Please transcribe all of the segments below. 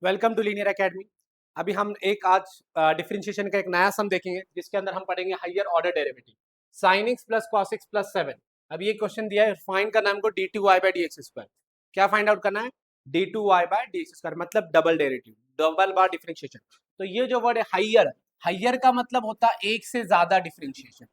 Welcome to linear academy. अभी हम एक आज डिफरेंशिएशन का एक नया सम देखेंगे जिसके अंदर हम पढ़ेंगे higher order derivative sin x plus cos x plus 7। अब ये क्वेश्चन दिया है, फाइंड करना है हमको d2y by d x square. क्या फाइंड आउट करना है? d2y by d x square मतलब डबल डेरिवेटिव, डबल बार डिफरेंशिएशन। तो ये जो वर्ड है हायर, हायर का मतलब होता है एक से ज्यादा डिफरेंशिएशन।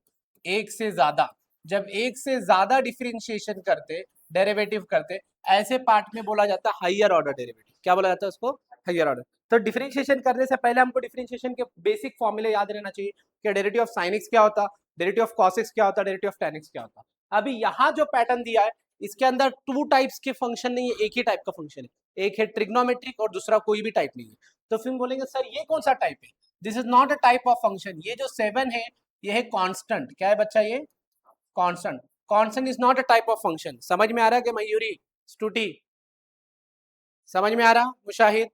एक से ज्यादा, जब एक से ज्यादा डिफरेंशिएशन करते, डेरिवेटिव करते, ऐसे पार्ट में बोला जाता है हायर ऑर्डर डेरिवेटिव। क्या बोला जाता है उसको? Higher order. तो डिफरेंशिएशन करने से पहले हमको डिफरेंशिएशन के बेसिक फॉर्मूले याद रहना चाहिए कि डेरिवेटिव ऑफ sin x क्या होता, डेरिवेटिव ऑफ cos x क्या होता, डेरिवेटिव ऑफ tan x क्या होता। अभी यहाँ जो पैटर्न दिया है इसके अंदर टू टाइप्स के फंक्शन नहीं है, एक ही टाइप का फंक्शन है। एक है ट्रिग्नोमेट्रिक और दूसरा कोई भी टाइप नहीं है। तो फिर बोलेंगे सर ये कौन सा टाइप है? This is not a type of function. ये जो 7 है ये है कांस्टेंट। क्या है बच्चा? ये constant. Constant is not a type of function. समझ में आ रहा है कि मयूरी, स्टूटी, समझ में आ रहा मुशाहिद?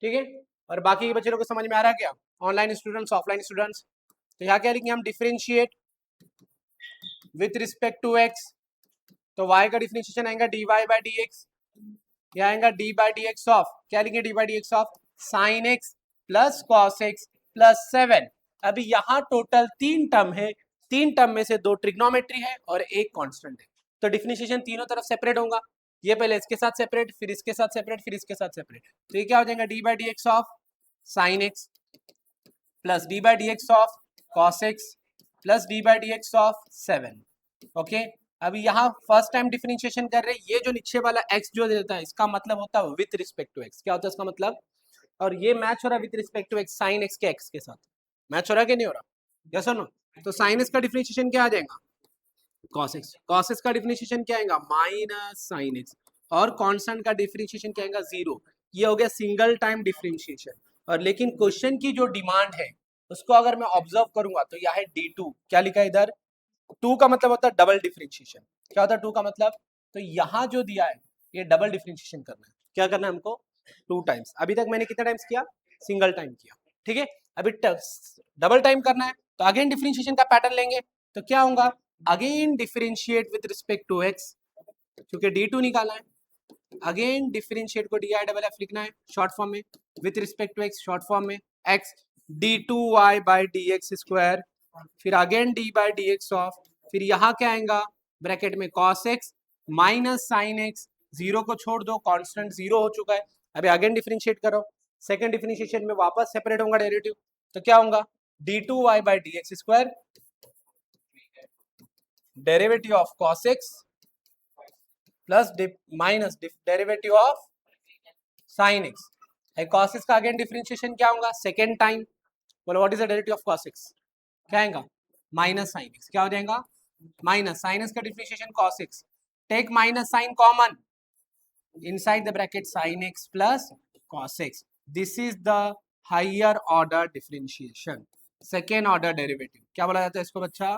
ठीक है। और बाकी के बच्चे लोग को समझ में आ रहा है क्या? Online students, offline students. तो यहाँ क्या लिखेंगे हम? Differentiate with respect to x. तो y का डिफरेंशिएशन आएगा dy बाई डी एक्स। यहाँ आएगा d by d x of, क्या लिखेंगे? D by d x of sine x plus cos x plus 7। अभी यहाँ टोटल 3 टर्म है, 3 टर्म में से 2 ट्रिग्नोमेट्री है और एक कांस्टेंट है। तो डिफरेंशिएशन तीनों तरफ सेपरेट होगा। ये पहले इसके साथ सेपरेट, फिर इसके साथ सेपरेट, फिर इसके साथ सेपरेट। तो ये क्या हो जाएगा? D by d x of sine x plus D by d x of cos x plus D by d x of 7। Okay. अभी यहाँ फर्स्ट टाइम डिफरेंशिएशन कर रहे हैं। ये जो नीचे वाला x जो देता है इसका मतलब होता है विथ रिस्पेक्ट टू x। क्या होता है इसका मतलब? और ये मैच हो रहा है with respect to x, sine x के x के साथ मैच हो रहा है कि नहीं हो रहा? यस और नो? तो साइन x का डिफरेंशिएशन क्या आ जाएगा? cos x। cos x का डिफरेंशिएशन क्या आएगा? Minus sine x। और कांस्टेंट का डिफरेंशिएशन क्या आएगा? 0। ये हो गया सिंगल टाइम डिफरेंशिएशन। और लेकिन क्वेश्चन की जो डिमांड है उसको अगर मैं ऑब्जर्व करूंगा तो यह है d2। क्या लिखा है इधर? 2 का मतलब होता है डबल डिफरेंशिएशन। क्या होता है 2 का मतलब? तो यहाँ जो दिया है ये डबल डिफरेंशिएशन करना है। क्या करना है हमको? 2 टाइम्स। अभी तक मैंने कितना टाइम्स किया? सिंगल टाइम किया। ठीक है। अभी डबल टाइम करना है तो अगेन डिफरेंशिएशन का पैटर्न लेंगे। तो क्या होगा? Again differentiate with respect to x, क्योंकि d2 निकाला है। अगेन डिफरेंशिएट को डी डबल एफ लिखना है शॉर्ट फॉर्म में, with respect to x short form में x d2y by d x square, फिर again d by d x of, फिर यहाँ क्या आएगा ब्रैकेट में cos x minus sine x। 0 को छोड़ दो, कांस्टेंट 0 हो चुका है। अभी अगेन डिफरेंशिएट करो, सेकंड डिफरेंशिएशन में वापस सेपरेट होगा डेरिवेटिव। तो क्या होगा? d2y by d x square derivative of cos x plus minus derivative of sine x. cos x का अगेन डिफरेंशिएशन क्या होगा? Second time. बोलो what is the derivative of cos x? क्या आएगा? Minus sine x। क्या हो जाएगा? Minus sine x का differentiation cos x। Take minus sine common, inside the bracket sine x plus cos x। This is the higher order differentiation, second order derivative. क्या बोला जाता है इसको बच्चा?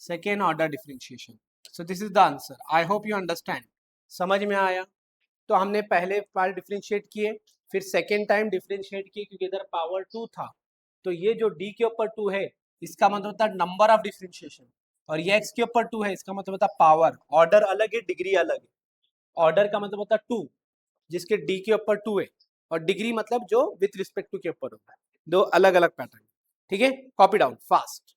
Second order differentiation. So this is the answer. I hope you understand. समझ में आया? तो हमने पहले पार्ट डिफरेंशिएट किए, फिर सेकेंड टाइम डिफरेंशिएट किए क्योंकि इधर पावर 2 था। तो ये जो d के ऊपर 2 है इसका मतलब होता है नंबर ऑफ डिफरेंशिएशन, और ये x के ऊपर 2 है इसका मतलब होता है पावर। ऑर्डर अलग है, डिग्री अलग है। ऑर्डर का मतलब होता है 2 जिसके d के ऊपर 2 है, और डिग्री मतलब जो विथ रिस्पेक्ट टू के ऊपर होता है। दो अलग अलग पैटर्न। ठीक है, कॉपी डाउन फास्ट।